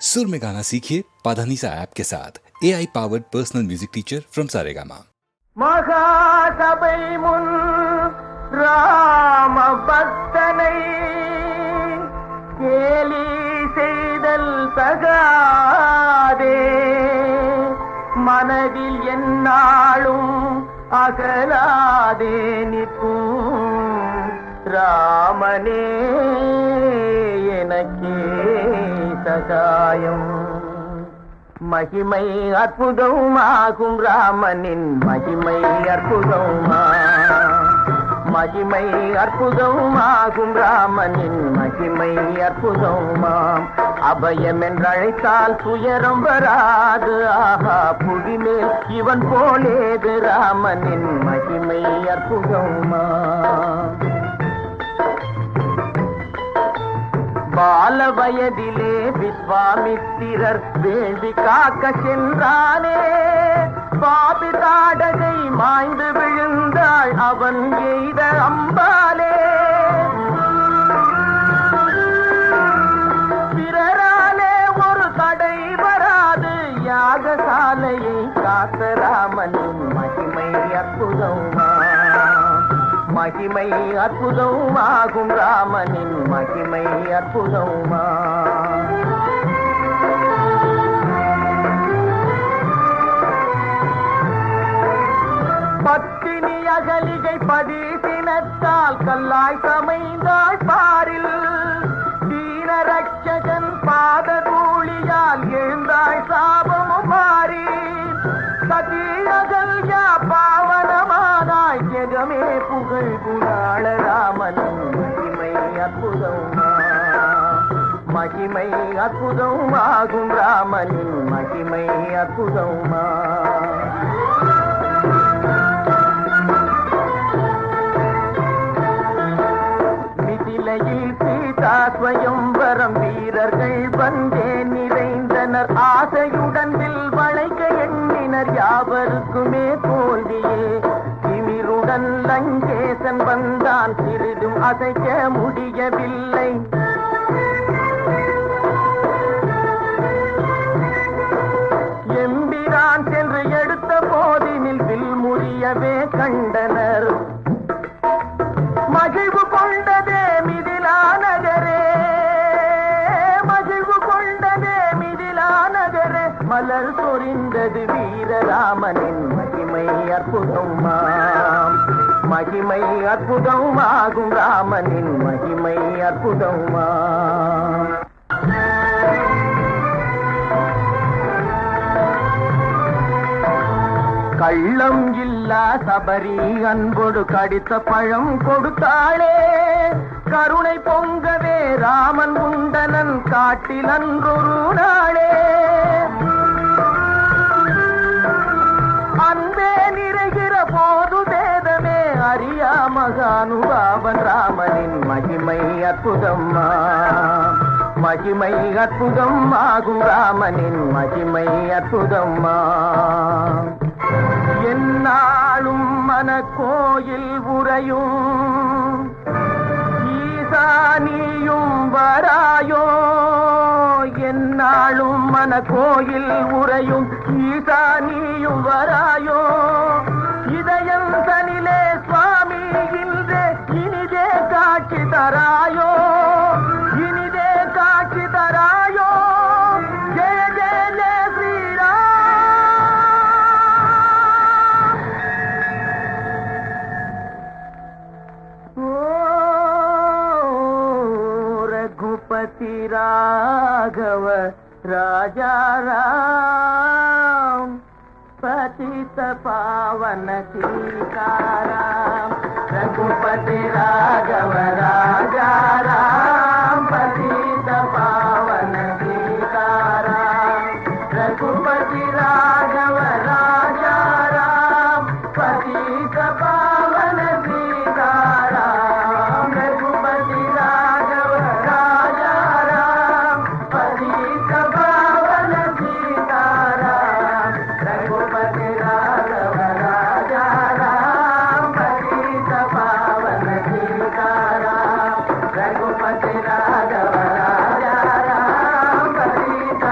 सुर में गाना सीखिए पाधानीसा ऐप के साथ AI powered personal music teacher from Saregama. மகாசபை முன் ராம பக்தனை கேலி செய்தல் தகாதே, மனதில் எந்நாளும் அகலாதே நிற்கும் ராமனே எனக்கே சகாயம். மகிமை அற்புதமாகும் ராமனின் மகிமை அற்புதமா, மகிமை அற்புதமாகும் ராமனின் மகிமை அற்புதமாம். அபயம் என்றழைத்தால் துயரம் வராது, ஆஹா புவிமேல் இவன் போலேது ராமனின் மகிமை அற்புதமா. பால வயதிலே விஸ்வாமித்திரர் வேள்வி காக்க சென்றானே, பாபி தாடகை மாய்ந்து விழுந்தாள் அவன் எய்த அம்பாலே. பிறராலே ஒரு தடை வராது, யாகசாலையை காத்த ராமனின் மகிமை அற்புதமா, மகிமை அற்புதமாகும் ராமனின் மகிமை அற்புதமா. பத்தினி அகலிகை பதிசினத்தால் கல்லாய் சமைந்தாள் பாரில், தீனரட்சகன் பாததூளியால் எழுந்தாள் சாபமும் மாறி. சதி அகல்யா பாவனமானாய் ஜெகமே புகழ் குணாள ராமனின் மகிமை அற்புதமா, மகிமை அற்புதமாகும் ராமனின் மகிமை அற்புதமா. மிதிலையில் சீதா ஸ்வயம்வரம் வீரர்கள் வந்தே நிறைந்தனர், ஆசையுடன் வில் வளைக்க எண்ணினர் யாவருக்குமே தோல்வியே. திமிருடன் லங்கேசன் வந்தான், சிறிதும் அசைக்க முடியவில்லை. எம்பிரான் சென்று எடுத்த போதினில் வில் முறியவே கண்டனர். மகிழ்வு கொண்டதே மிதிலா நகரே, மகிழ்வு கொண்டதே மிதிலா நகரே, மலர் சொரிந்தது வீரராமனின் மகிமை அற்புதமாம், மகிமை அற்புதமாகும் ராமனின் மகிமை அற்புதமா. கள்ளம் இல்லா சபரி அன்போடு கடித்த பழம் கொடுத்தாளே, கருணை பொங்கவே ராமன் உண்டனன் காட்டில் அன்றொரு நாளே. அன்பே நிறைகிற போது வேதமே அறியா மகானுபாவன் ராமனின் மகிமை அற்புதமா, மகிமை அற்புதமாகும் ராமனின் மகிமை அற்புதமா. எந்நாளும் மனக்கோயில் உறையும் ஈசானியும் வராயோ, எந்நாளும் மனக்கோயில் உறையும் ஈசானியும் வராயோ. இதயம் தனிலே சுவாமி இன்றே இனிதே காட்சி தராயோ, இனிதே காட்சி தராயோ. ஜெய ஜெய ஜெய ஸ்ரீராம். रघुपति राघव राजा राम, पतित पावन सीताराम. रघुपति राघव राजा राम, पतित पावन सीताराम. रघुपति राघव राजा राम, पतित पावन सीताराम. रघुपति राघव राजा राम, पतित पावन सीताराम. रघुपति राघव राजा राम, पतित पावन सीताराम. रघुपति राघव राजा राम, पतित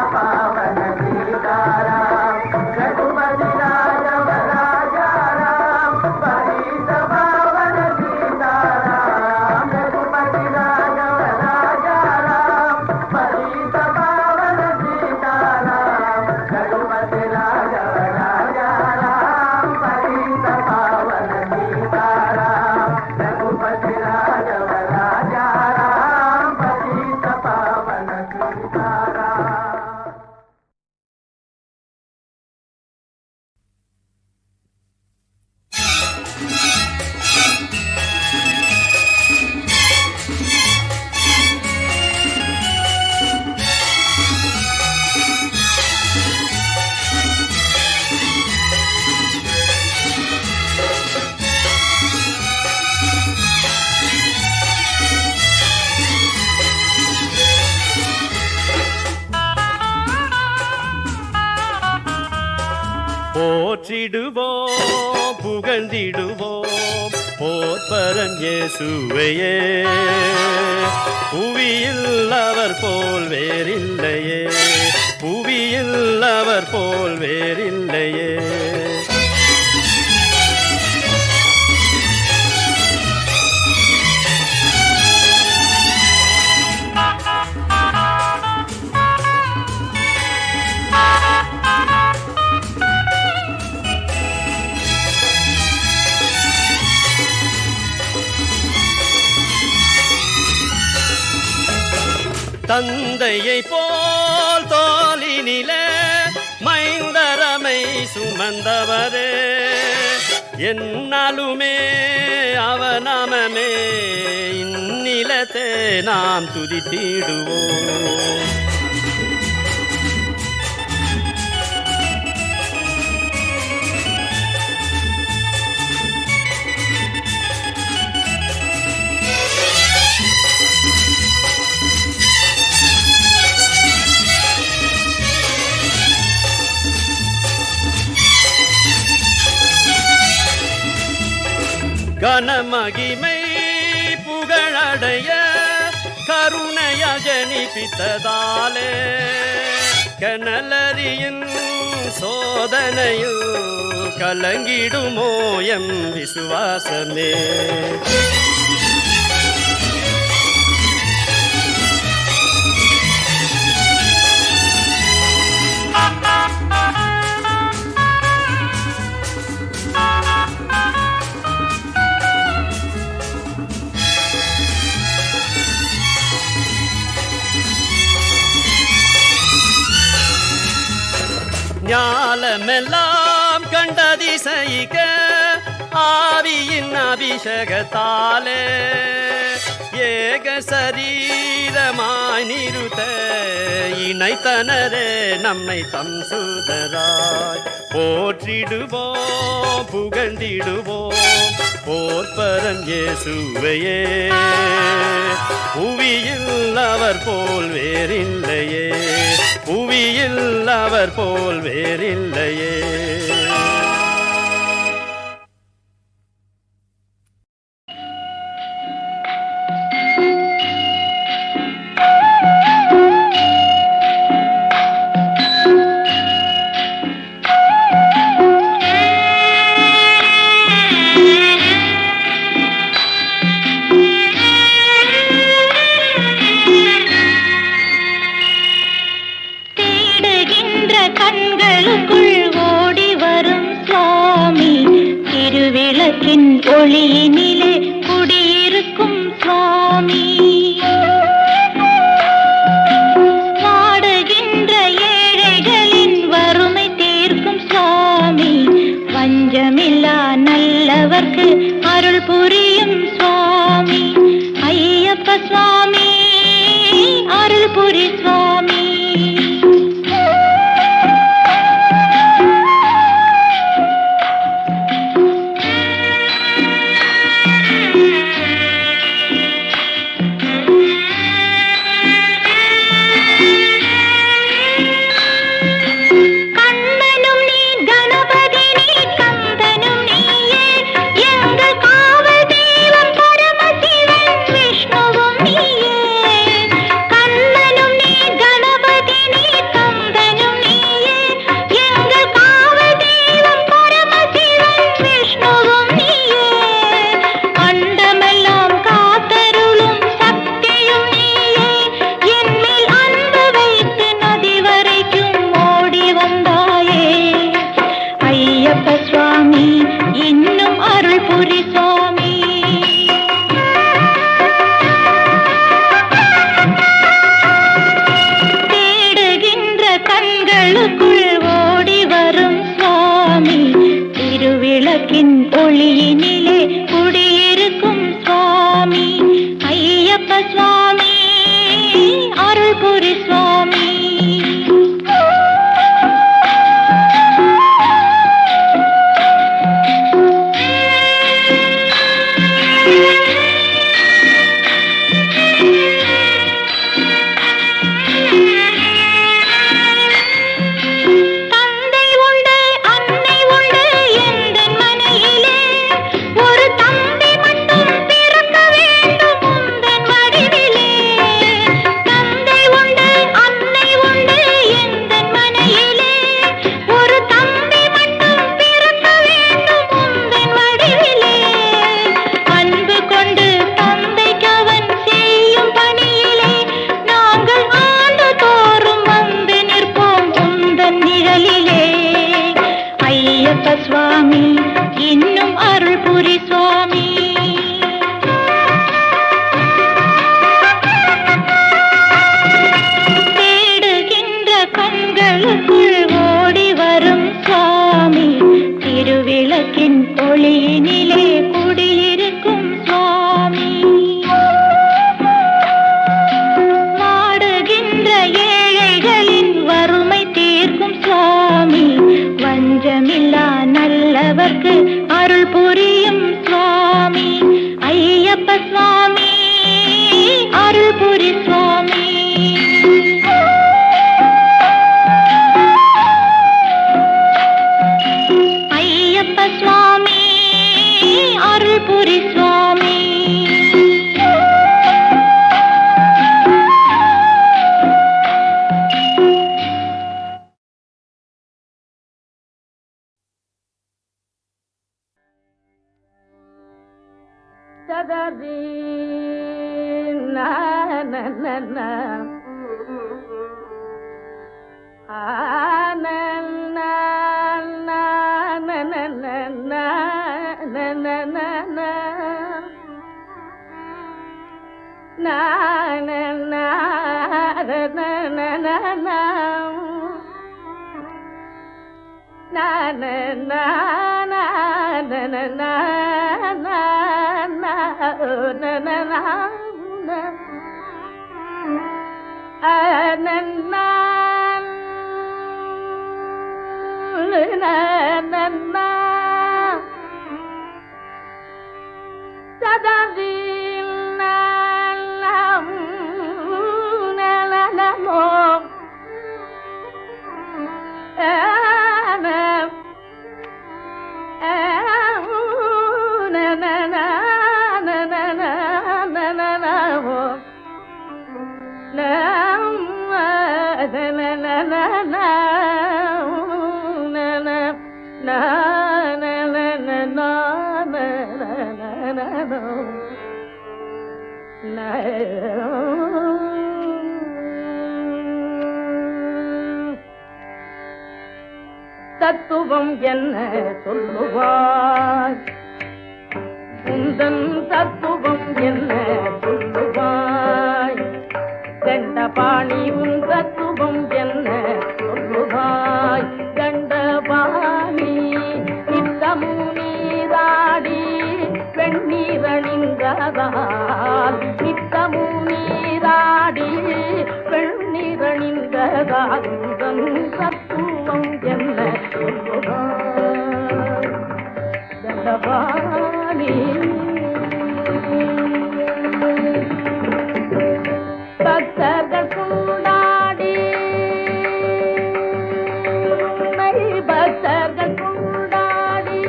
ராஜா. போற்றிடுவோம் புகழ்ந்திடுவோம் போற்பரன் இயேசுவையே, புவியில் அவர் போல் வேறில்லையே, புவியில் அவர் போல் வேறில்லையே. தந்தையை போல் தோளினிலே மைந்தரமை சுமந்தவரே, என்னாலுமே அவநாமமே இந்நிலத்தே நாம் துதித்திடுவோம். கனமகிமை புகழடைய கருணையால் ஜனிப்பித்ததாலே, கனலரியின் சோதனையில் கலங்கிடுமோ எம் விசுவாசமே. ஞாலமெல்லாம் கண்டதிசைக ஆவியின் அபிஷேகத்தாலே, ஏக சரீரமாய் நிறுத்த இணைத்தனரே நம்மை தம் சுதராய். போற்றிடுவோம் புகழ்ந்திடுவோம் போற்பரன் இயேசுவையே, புவியில் அவர் போல் வேறில்லையே, புவியில் அவர் போல் வேறில்லையே. ஒளியினிலே குடியிருக்கும் சுவாமி, வாடுகின்ற ஏழைகளின் வறுமை தீர்க்கும் சுவாமி, வஞ்சமில்லா நல்லவர்க்கு அருள் புரியும் சுவாமி, ஐயப்ப சுவாமி அருள் புரி சுவாமி. நல்லவர்க்கு அருள் புரியும் சுவாமி ஐயப்ப சுவாமி அருள் புரி சுவாமி. ஐயப்ப சுவாமி அருள் புரி சுவாமி. சதரி நா நா நா நா ஆ நா நா நா நா நா நா நா நா நா நா நா நா நா நா நா நா நா na na na na na na na na na na na na na na na sadari na na na na na mo தத்துவம் என்ன சொல்லுவாய் உந்தன் தத்துவம் என்ன சொல்லுவாய் கண்டபாணி உன் தத்துவம் என்ன சொல்லுவாய் கண்டபாணி நித்தமும் நீராடி பெண்ணீரணிந்ததால் நித்தமும் நீராடி பெண்ணீரணிந்ததால் உந்தன் தத்துவம் என்ன சொல்லுவாய் கண்டபாணி. பக்தர்கள் கொண்டாடி பக்தர்கள் கொண்டாடி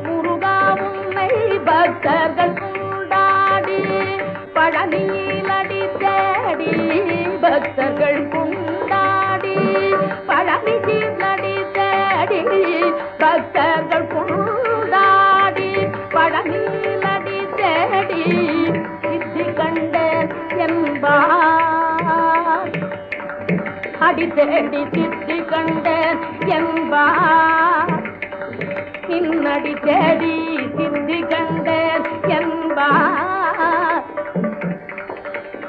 முருகா உன்னை பக்தர்கள் கொண்டாடி பழனியில் அடி தேடி பக்தர்கள் கொண்டாடி பழனியில் அடி தேடி பக்தர்கள் கொண்டாடி பழனியில் அடி தேடி சித்தி கண்டேன் என்பார் அடி தேடி சித்தி கண்டேன் என்பார் இன்னடி தேடி சித்தி கண்டேன் என்பார்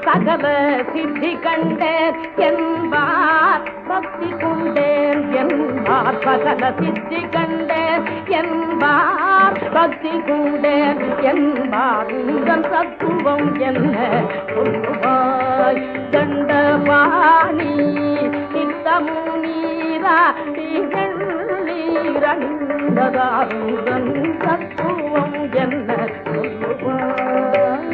சகல சித்தி கண்டேன் என்பார் பக்தி கொண்டேன் என்பார் சகல சித்தி கண்டேன் என்பார் பக்தி கொண்டேன் என்பார் உங்கள் தத்துவம் என்ன சொல்லுவாய் கண்டபாணி நித்தமும் நீரா நீரணிந்ததால் உங்கள் தத்துவம் என்ன சொல்லுவாய்.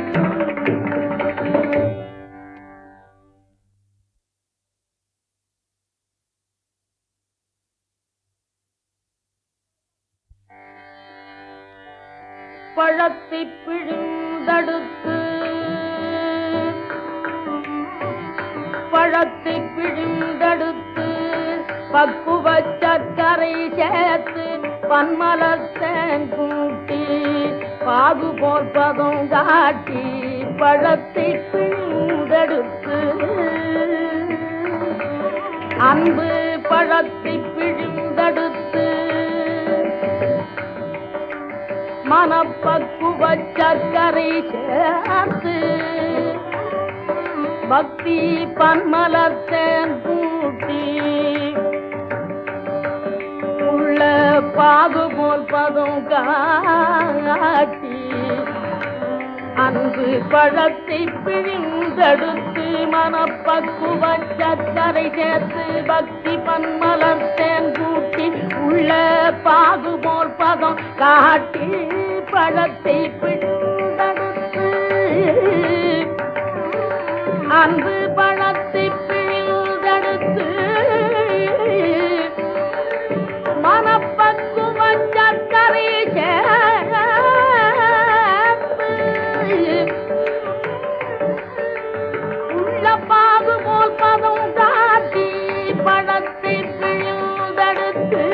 பழத்தை பிழிந்தெடுத்து பழத்தை பிழிந்தெடுத்து பக்குவ சர்க்கரை சேர்த்து பன்மலத்தேன் கூட்டி பாகு போல் பதம் காட்டி பழத்தை பிழிந்தெடுத்து அன்பு பழத்தை பிழிந்தெடுத்து மனப்பக்குவ சர்க்கரை சேர்த்து பக்தி பன்மலத்தேன் கூட்டி உள்ள பாகு போல் பதம் காட்டி அன்பு பழத்தை பிழிந்தெடுத்து மனப்பக்குவ சர்க்கரை சேர்த்து பக்தி பன்மலத்தேன் கூட்டி உள்ள உள்ள பாகு போல் பதம் காட்டி பழத்தை பிடித்தடுத்து அன்பு பழத்தை பிழிந்தடுத்து மனப்பக்குவ சர்க்கரை உள்ள பாகு போல் பதம் காட்டி பழத்தை பிழிந்தடுத்து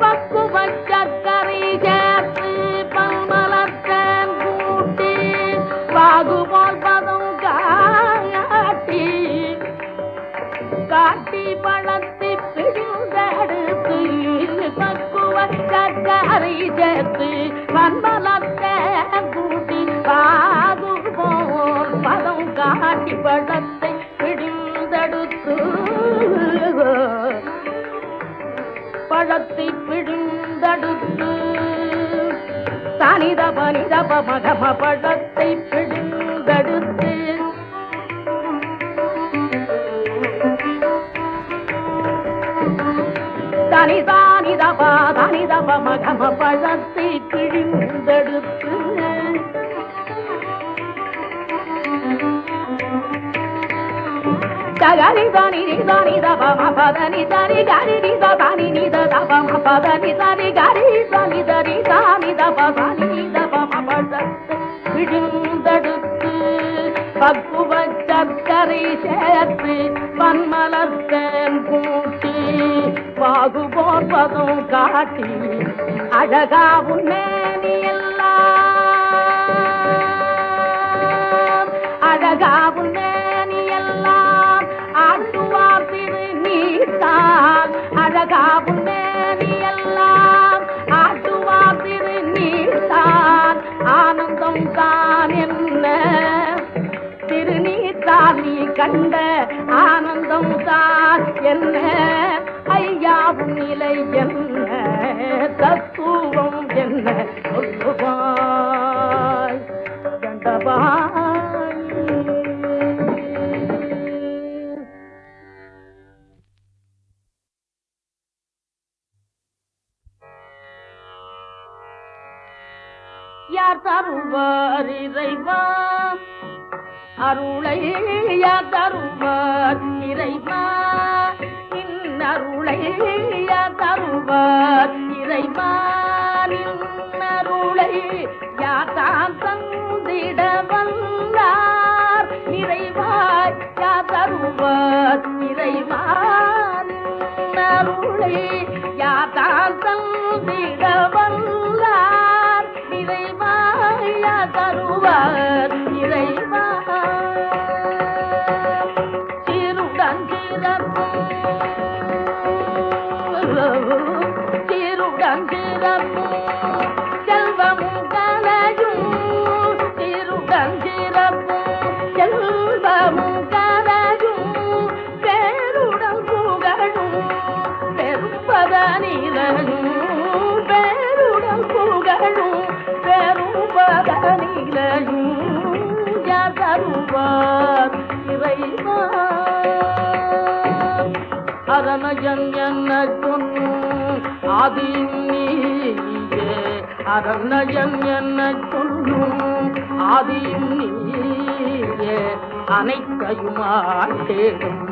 பக்குவ சர்க்கரை சேர்த்து பல்மலர்த்தன் கூட்டி பாகு போல் பதம் காட்டி காட்டி பழத்தை பிழிந்தடுத்து பக்குவ சர்க்கரை சேர்த்து பல்மலர்த்தன் கூட்டி பாகு போல் பதம் காட்டி பழத்தை பிழிந்தடுத்து பழத்தை பிழிந்தடுத்து தனித பனிதப மகம பழத்தை பிழிந்தடுத்து தனிதப மகம பழத்தை பிழிந்தடுத்து தகரி தனி தனி தப மபதனி தனி கரி நித தனி நித தப மபதனி தனி கரி தனி தனி தனி தப தனி தப மபதத்தை பிழிந்தடுத்து பக்குவ சர்க்கரை சேர்த்து பன்மலர்த்தன் கூட்டி பாகு போல் பதம் காட்டி அழகா உன்னேனி எல்லாம் அழகா உன்னேனி எல்லாம் ஆட்டுவார் திரு நீர்தான் அழகா உன்னேனி எல்லாம் ஆட்டுவார் திரு நீர்தான் ஆனந்தம் தான் என்ன திருநீர்தான் நீ கண்ட ஆனந்தம் தான் என்ன ஐயாவும் நிலை என்ன தத்துவம் என்ன சொல்லுவாய் கண்டபாய். யார் தருவார் இறைவா அருளை யார் தருவார் இறைவா இன்னருளை யார் தருவார் இறைவா நின்னருளை யார் தான் தந்திட வந்தார் நிறைவாய் யார் தருவார் இறைவா நின்னருளை யார் தான் தந்திட வந்தார் நிறைவாய் யார் தருவார் இறைவா சீருடன் சிறப்பும் செல்வமும் கலையும் சீருடன் சிறப்பும் செல்வமும் கலையும் பேருடன் புகழும் பெரும்பதனிலையும் பேருடன் புகழும் பெரும்பதனிலையும் தருவார் இறைவா அரணயன் என்ன சொன்னும் ஆதியும் நீயே அரணயன் என்ன சொல்லும் ஆதியும் நீயே அனைத்தையும் ஆட்டேடும்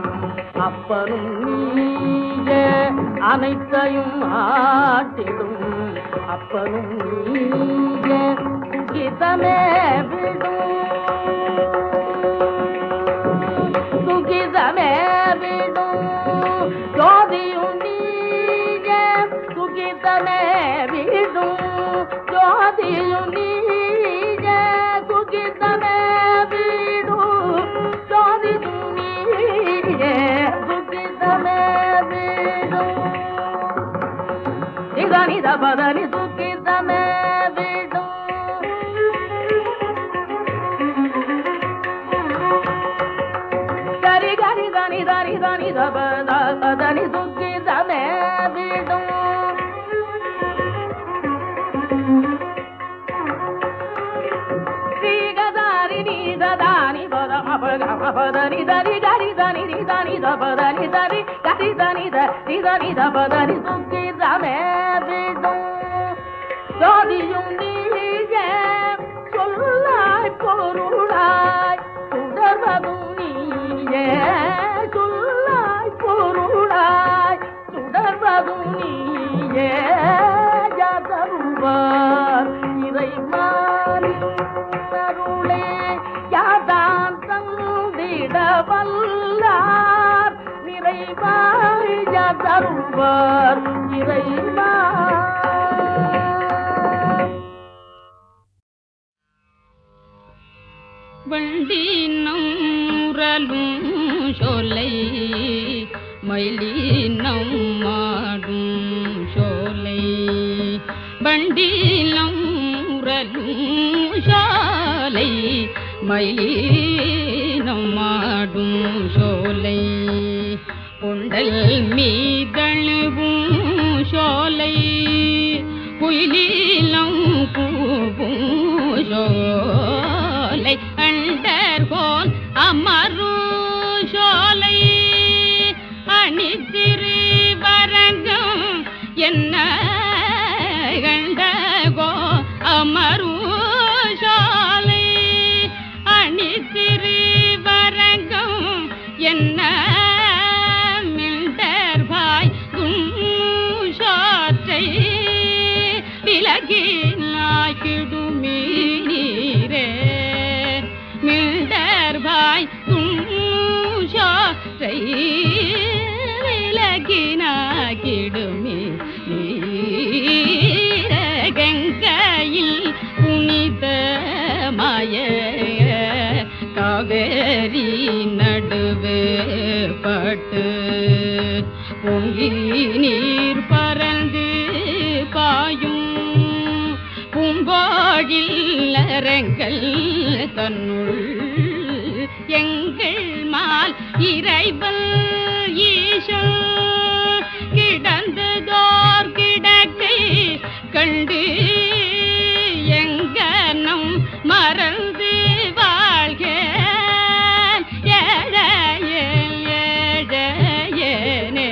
அப்பனும் நீயே அனைத்தையும் ஆட்டிடும் அப்பனும் நீயே சுகிதமே விடும் சுகிதமே விடும் ஜோதியும் நீயே சுகிதமே விடும் ஜோதியும் நீயே சுகிதமே விடும் ஜோதியும் நீயே சுகிதமே விடும் நித பதனி சுகிதமே விடும் கரி கரி தனி தனி தனி தபதனி சுகிதமே விடும் ஸ்ரீகதாரி நீததானி பதம பதனி தரி கரி தனி தனி தபதனி தனி கதி தனி தனி தபதனி சுக்கிரமே விடும் ஜோதியும் நீயே சொல்லாய் பொருளாய் சுடர்வதும் நீயே சொல்லாய் பொருளாய் சுடர்வதும் நீயே யாதருவார் இறைமானின் அருளே யாதான் தந்திட வல்லார் நிறைவாய் யாதருவார் இறைமா. வண்டினம் உரலும் சோலை மயிலினம் மாடும் சோலை வண்டினம் உரலும் சோலை மயிலினம் மாடும் சோலை பொண்டல் மீதழுவும் சோலை குயிலிலம் கூவும் சோலை அண்டர்கோன் அமரும் சோலை அணிதிரு வரங்கம் என்ன கண்டகோ அமரும் சோலை அணிதிரு வரங்கம் என்ன மிண்டர்பாய் சோற்றை விலகினாக்கிடுமீ நீரே மிண்டர்பாய் சோற்றை விலகினாக்கிடுமீ நீர கங்கையில் புனிதமாய காவேரி நடுவே பட்டு பொங்கி நீர் பறந்து பாயும் பூம்பாழில் அரங்கள் தன்னுள் எங்கள் மால் இறைவல் ஈசன் கிடந்ததோர் கிடக்கை கண்டு எங்கனம் மறந்து வாழ்க ஏழையேனே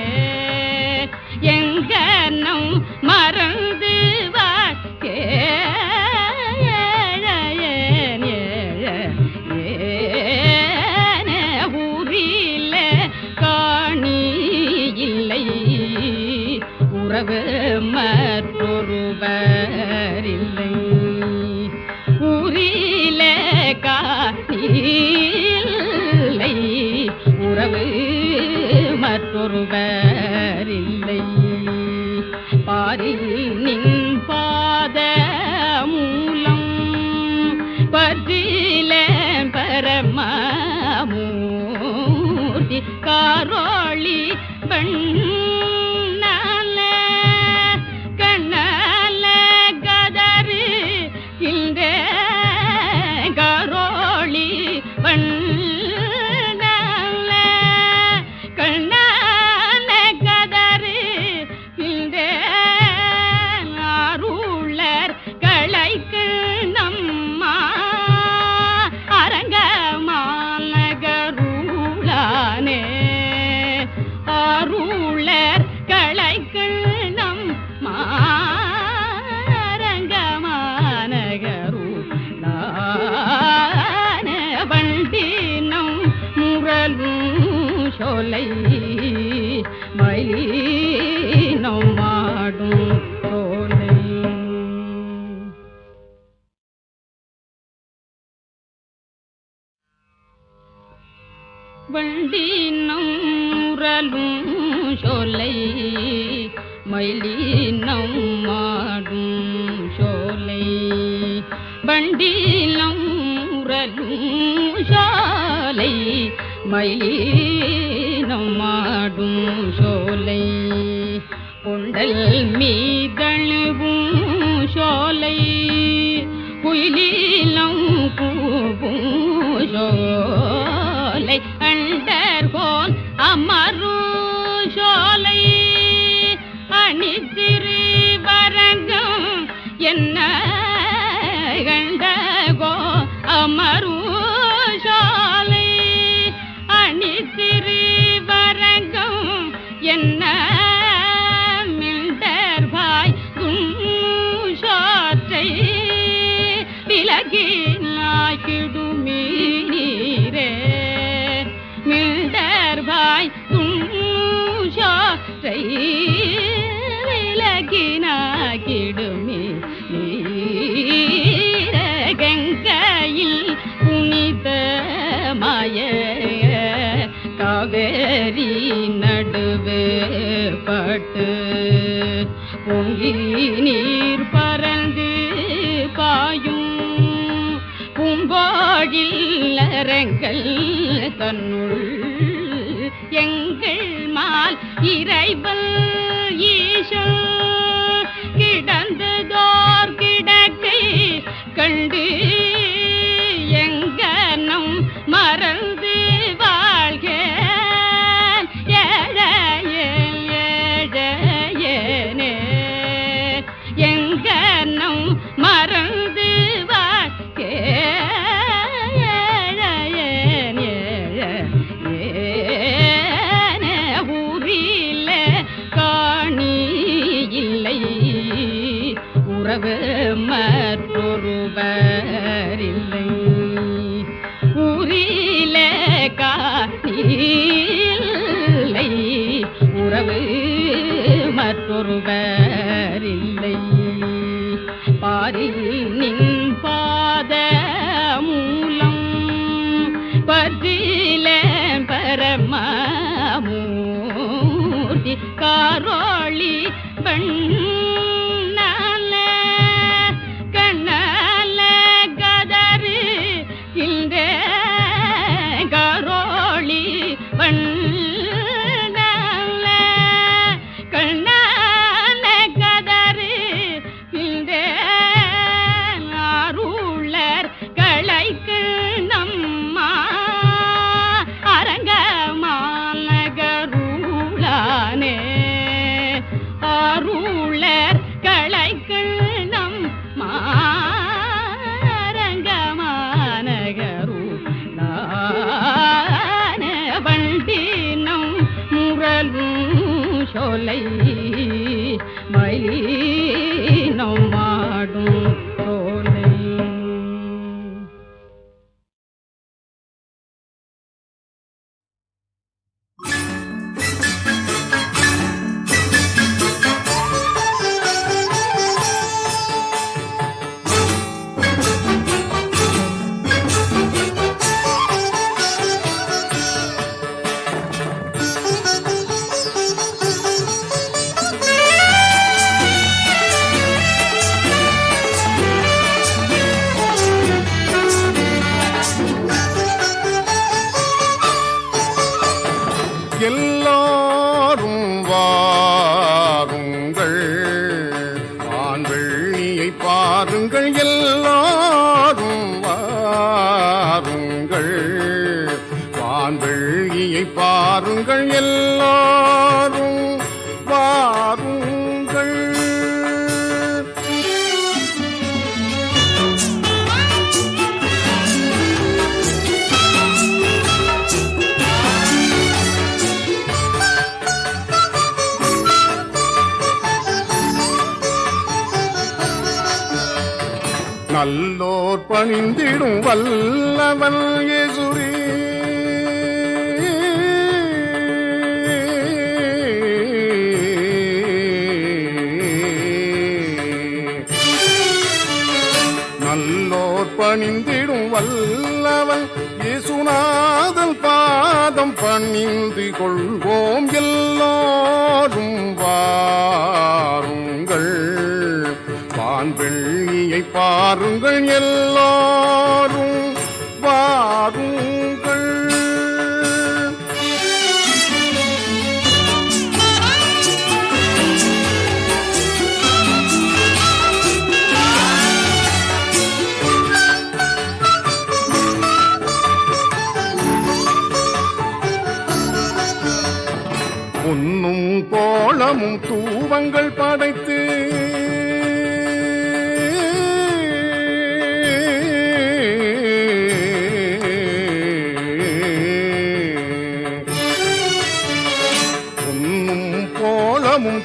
எங்கனம் மறந்து வாழ்க ஊரில் காணி இல்லை உறவு மற்றொருவர் இல்லை ஊரில் காணி இல்லை உறவு மற்றொருவர் இல்லை பாரில் நின் பாத மூலம் பற்றில பரமூர்த்தி காரோளி பண்ணால கண்ணால கதறு இந்த காரோளி பண்ணால கண்ணால கதறு இந்த அருளர் களைக்கு நம்மா அரங்கமானகருளானே அருளர் களைக்கு நம் அரங்கமானகருளான வண்டினம் முரலும் சோலை மயிலினம் மாடும் சோலை வண்டினம் முரலும் சோலை மயிலினம் மாடும் சோலை வண்டினம் முரலும் சோலை மயிலினம் மாடும் சோலை பொண்டல் மீதழுவும் சோலை குயிலிலம் கூவும் சோலை அண்டர்கோன் அமரும் சோலை அணிதிரு வரங்கம் என்ன கண்டகோ அமரும் சோலை அணிதிரு காவேரி நடுவே பட்டு பொங்கி நீர் பறந்து பாயும் பூங்கோழில் அரங்கள் தன்னுள் எங்கள் மால் இறைவல் ஈசன் கிடந்ததோர் கிடக்கை கண்டு எங்கனம் மறந்து வாழ்க எங்கனம் மறந்து வாழ்க ஊரில காணி இல்லை உறவு மற்றொருவர் இல்லை ஊரில காணி இல்லை உறவு மற்றொருவர் இல்லை பாரில் நின் பாத மூலம் பற்றில பரமூர்த்தி காரோளி பண்ணால கண்ணால கதறு இந்த காரோளி பண்ணால கண்ணால கதறு இந்த அருளர் களைக்கு நம்மா அரங்கமானகருளானே அருளர் களைக்கு நம் மாரங்கமானகருளானே வண்டினம் முரலும் சோலை மயிலினம் மாடும் சோலை எல்லாரும் வாருங்கள் வான்வெள்ளியை பாருங்கள் எல்லாரும் வாருங்கள் வான்வெள்ளியை பாருங்கள் எல்லாரும் வாருங்கள் நல்லோர் பணிந்திடும் வல்லவன் இயேசுவே நல்லோர் பணிந்திடும் வல்லவன் இயேசுநாதன் பாதம் பணிந்து கொள்வோம் எல்லாரும் வாருங்கள் வான்வெள்ளியை பாருங்கள் எல்லாரும் வாருங்கள் பொன்னும் கோலமும் தூவங்கள் படைத்து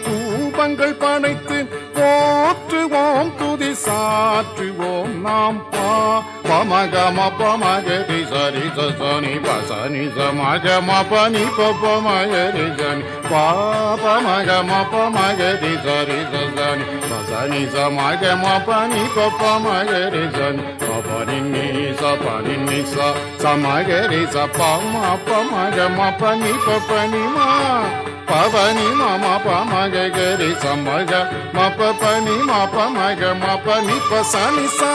தூபங்கள் படைத்து போற்றுவோம் துதி சாற்றுவோம் நாம் பமகம பமகரி சரி சனி பசனி சமகம பனி பமகரி சனி பமகம பமகரி சரி சனி பசனி சமகம பனி பமகரி சனி pani ni sa sa ma ga re sa pa ma ga ma pa ni ma pa ni ma pa ma ga re sa ma pa ni ma pa ni pa sa ni sa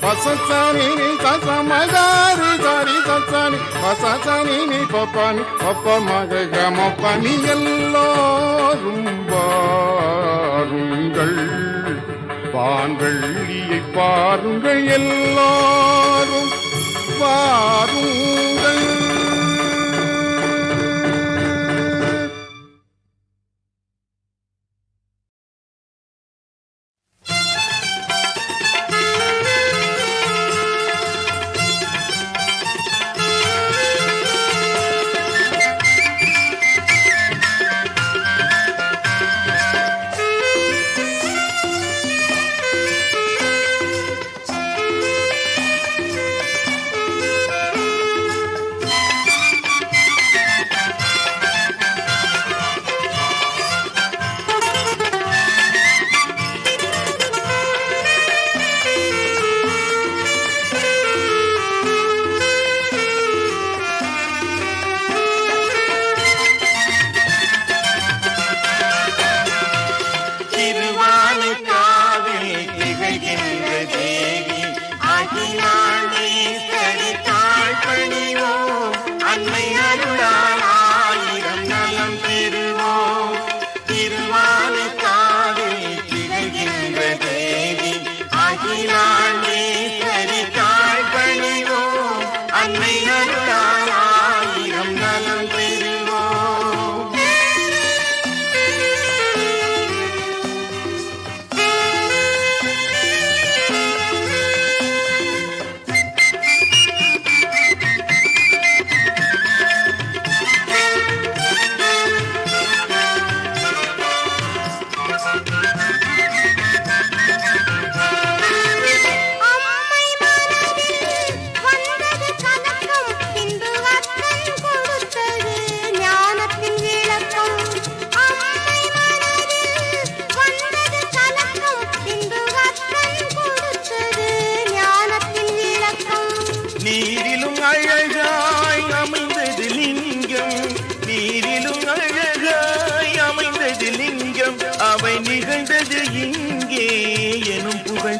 pa sa ni sa ma ga re sa ni pa sa ni pa ma ga ma pa ni எல்லோரும் வாருங்கள் வான்வெள்ளியை பாருங்கள் எல்லாரும் வாருங்கள்.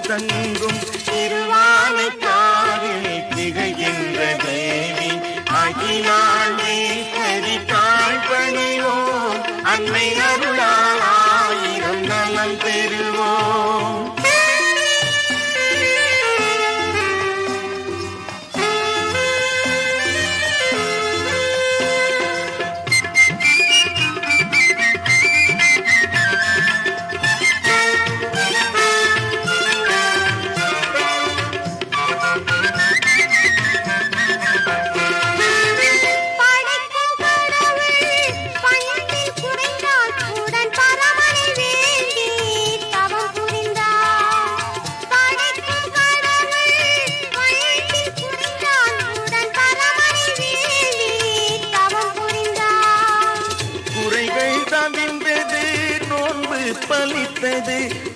தங்கும் திருவானைக்காவில் திகழ்கின்ற தேவி அகிலாண்டே சரித்தாய் பணிவோம் அன்னை அருளால் ஆயிரம் நலம் பெறுவோம்.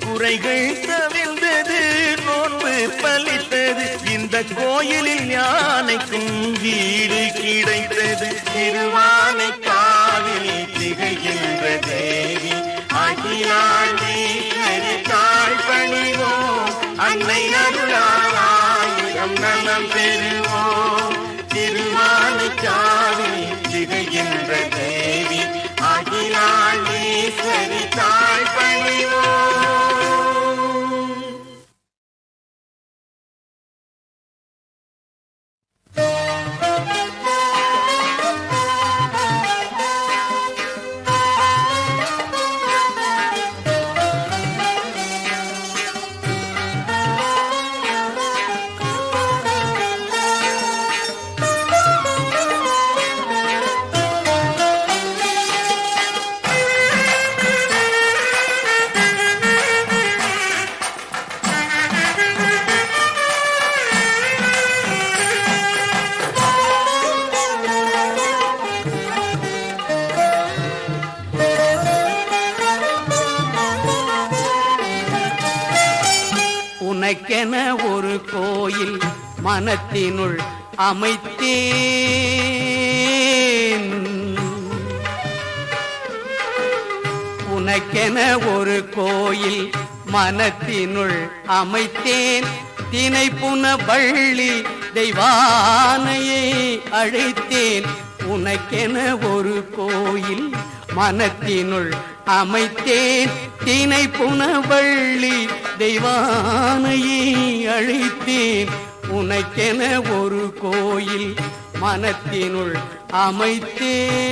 குறைகள் தவிர்ந்தது நோன்பு பலித்தது இந்த கோயிலில் யானைக்கும் வீடு கிடைத்தது. திருவானைக்காவில் திகழ்கின்ற தேவி அகிலாண்டேஸ்வரி தாய் பணிவோம் அன்னை அருளால் ஆயிரம் நலம் பெறுவோம். திருவானைக்காவில் திகழ்கின்ற தேவி அகிலாண்டேஸ்வரி தாய் பணிவோம். உனக்கென ஒரு கோயில் மனத்தினுள் அமைத்தேன். உனக்கென ஒரு கோயில் மனத்தினுள் அமைத்தேன். தினை புன வள்ளி தெய்வானையை அழைத்தேன். உனக்கென ஒரு கோயில் மனத்தினுள் அமைத்தேன். தினை புன வள்ளி தெய்வானையை அழைத்தேன். உனக்கென ஒரு கோயில் மனத்தினுள் அமைத்தேன்.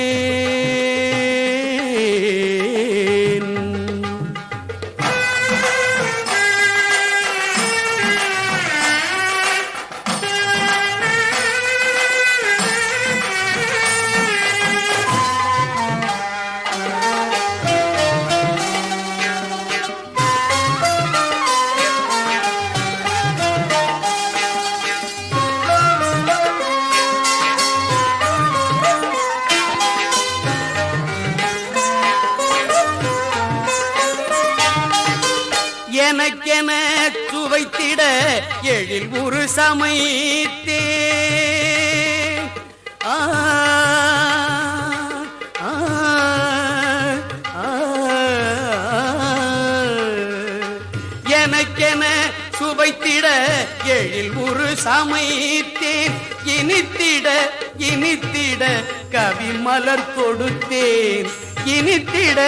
எனக்கென சுவைத்திட எழில் ஒரு சமைத்தே. எனக்கென சுவைத்திட எழில் ஒரு சமைத்தேன். இனித்திட இனித்திட கவி மலர் கொடுத்தேன். இனித்திட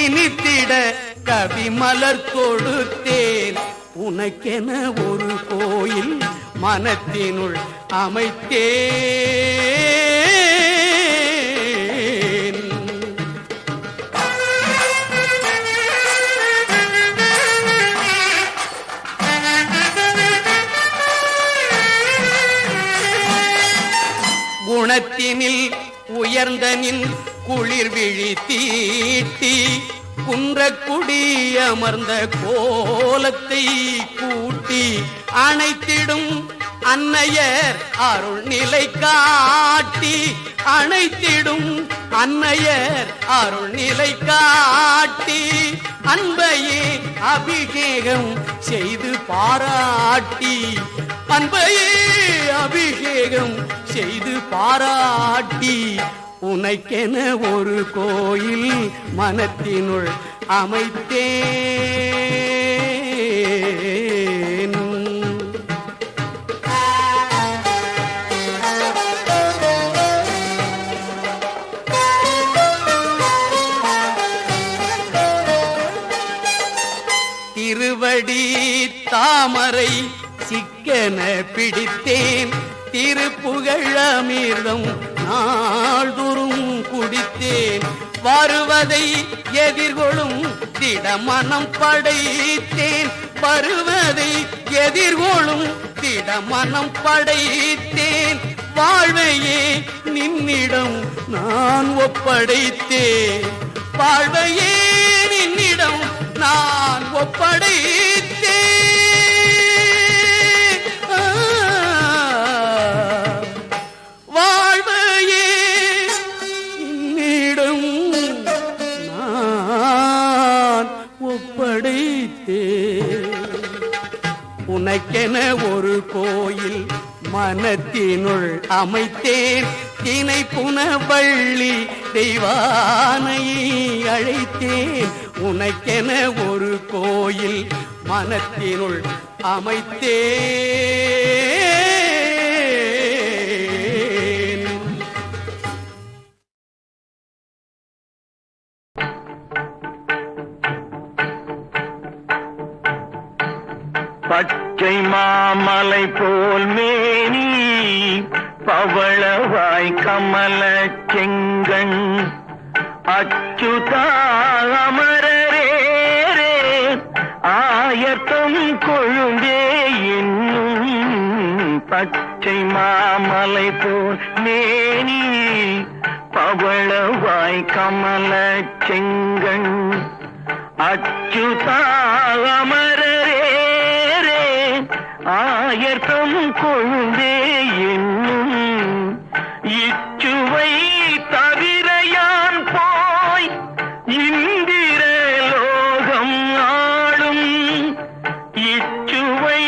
இனித்திட கவி மலர் கொடுத்தேன். உனக்கென ஒரு கோயில் மனத்தினுள் அமைத்தேன். குணத்தினில் உயர்ந்தனின் குளிர் விழி தீட்டி குன்றக்குடி அமர்ந்த கோலத்தை கூட்டி அணைத்திடும் அன்னையர் அருள் நிலை காட்டி. அணைத்திடும் அன்னையர் அருள் நிலை காட்டி அன்பையே அபிஷேகம் செய்து பாராட்டி. அன்பையே அபிஷேகம் செய்து பாராட்டி. உனக்கென ஒரு கோயில் மனத்தினுள் அமைத்தேன். திருவடி தாமரை சிக்கன பிடித்தேன். திருப்புகழமிர்தம் நாள்தோறும் குடித்தேன். வருவதை எதிர்கொள்ளும் திடமனம் படைத்தேன். வருவதை எதிர்கொள்ளும் திடமனம் படைத்தேன். வாழ்வையே நின்னிடம் நான் ஒப்படைத்தேன். வாழ்வையே நின்னிடம் நான் ஒப்படைத்தேன். வாழ்வையே நின்னிடம் நான் ஒப்படைத்தேன். உனக்கென ஒரு கோயில் மனத்தினுள் அமைத்தேன். தினை புன வள்ளி தெய்வானையை அழைத்தேன். உனக்கென ஒரு கோயில் மனத்தினுள் அமைத்தேன். பச்சை மாமலை போல் மேனி பவளவாய் கமல செங்கண் அச்சுதா அமரரே ஆயத்தம் கொழுந்தே என்னும். பச்சை மாமலை போல் மேனி பவளவாய் கமல செங்கண் அச்சுதா அமரரே ஆயத்தம் கொழுந்தே என்னும். இச்சுவை தவிர யான் போய் இந்திர லோகம் ஆளும். இச்சுவை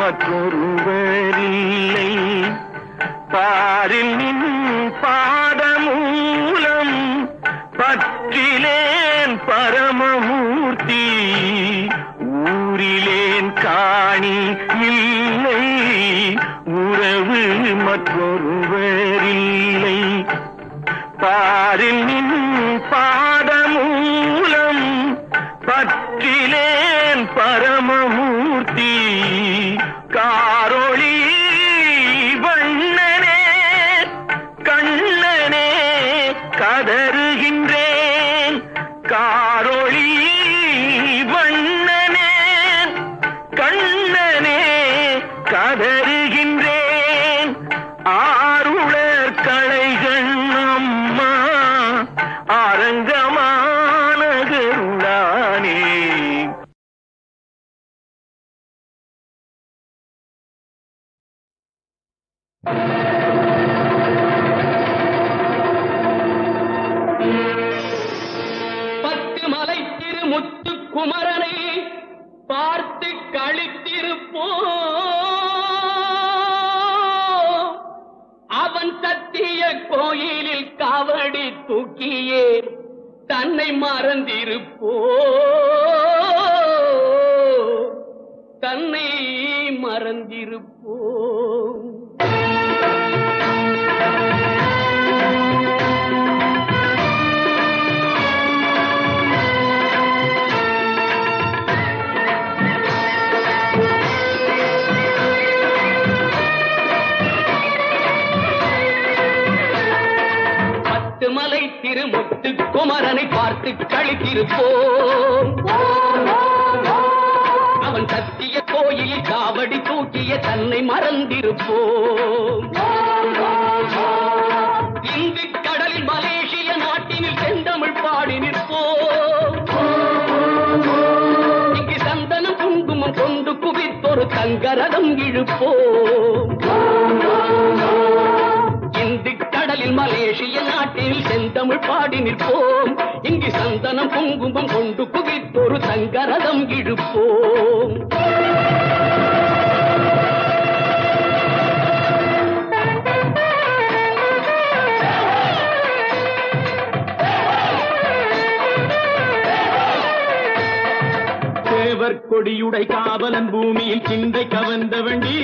மற்றொருவரில்லை. பாரில் நின் பாதமூலம் பற்றிலேன் பரமமூர்த்தி, ஊரிலேன் காணி இல்லை, உறவு மற்றொருவரில்லை. பாரில் நின் பாதமூலம் பற்றிலேன் பரமமூர்த்தி, காரொளி வண்ணனே கண்ணனே கதறுகின்றேன். காரொளி வண்ணனே கண்ணனே கதறுகின்றேன். ஆருளர் கலைகள் அம்மா அரங்கமான கருளானே. பத்து மலை திருமுத்து குமரனை பார்த்து கழித்திருப்போ, அவன் சத்திய கோயிலில் காவடி தூக்கியே தன்னை மறந்திருப்போ, தன்னை மறந்திருப்போ. மலை திருமுத்து குமரனை பார்த்து கழித்திருப்போம், அவன் சத்திய கோயிலில் காவடி தூக்கிய தன்னை மறந்திருப்போம். இந்து கடலில் மலேசிய நாட்டினில் செந்தமிழ் பாடி நிற்போம், இங்கு சந்தனம் குங்குமம் கொண்டு குவித்தொரு தங்கரதம் இழுப்போம். இந்து கடலில் மலேசிய நாட்டில் செந்தமிழ் பாடி நிற்போம், இங்கு சந்தனம் குங்குமம் கொண்டு குவித்தொரு தங்கரதம் இழுப்போம். தேவர் கொடியுடை காவலன் பூமியில் சிந்தை கவர்ந்த வண்டி,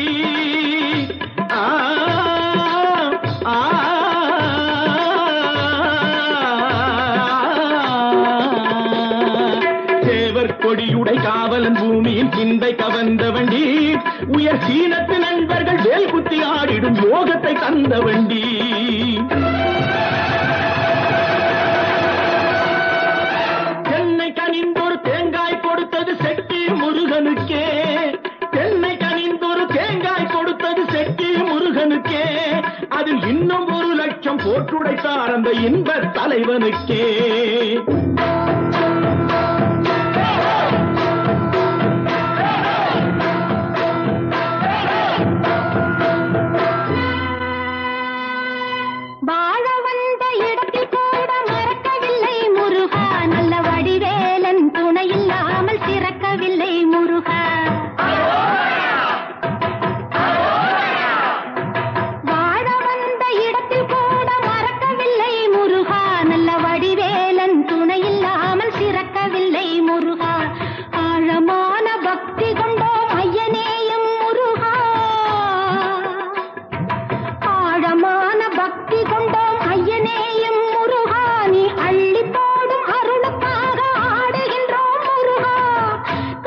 தேவர் கொடியுடை காவலன் பூமியில் சிந்தை கவர்ந்த வண்டி, உயர் சீனத்து நண்பர்கள் வேல் குத்தி ஆடிடும் யோகத்தை தந்த வண்டி. தென்னை கனிந்தொரு தேங்காய் கொடுத்தது செட்டி முருகனுக்கே, தென்னை கனிந்தொரு தேங்காய் கொடுத்தது செட்டி முருகனுக்கே, அதில் இன்னும் 1 லட்சம் போட்டுடைத்தார் அந்த இன்ப தலைவனுக்கே. வாழ வந்த இடத்தில் கூட மறக்கவில்லை முருகா, நல்ல வடிவேலன் துணை இல்லாமல் சிறக்கவில்லை முருகா. வாழ வந்த இடத்தில் கூட மறக்கவில்லை முருகா, நல்ல வடிவேலன் துணை இல்லாமல் சிறக்கவில்லை முருகா. ஆழமான பக்தி கொண்டோம் ஐயனேயும் முருகா, ஆழமான பக்தி கொண்டோம் ஐயனேயும் முருகா. நீ அள்ளி போடும் அருளுக்காக ஆடுகின்றோம் முருகா.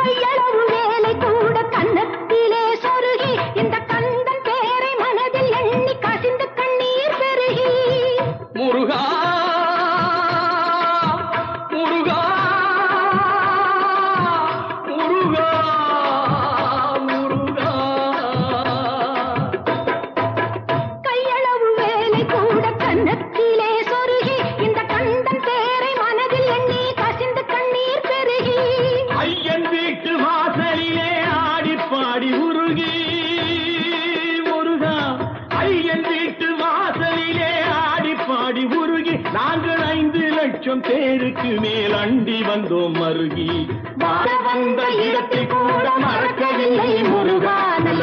கையளவு வேலை கூட கன்னத்திலே சொருகி, இந்த கந்தன் பேரை மனதில் எண்ணி கசிந்து கண்ணீர் பெருகி. முருகா முருகா முருகா முருகா, கையளவு வேலை கூட கன்னத்திலே சொருகி, இந்த கந்தன் பேரை மனதில் எண்ணி கசிந்து கண்ணீர் பெருகி. ஐயன் வீட்டு வாசலிலே ஆடி பாடி உருகி முருகா, ஐயன் வீட்டு வாசலிலே ஆடி பாடி உருகி, நாங்கள் 5 லட்சம் பேருக்கு மேல் அண்டி வந்தோம் மருகி. வாழ வந்த இடத்தை கூட மறக்கவில்லை முருகா, நல்ல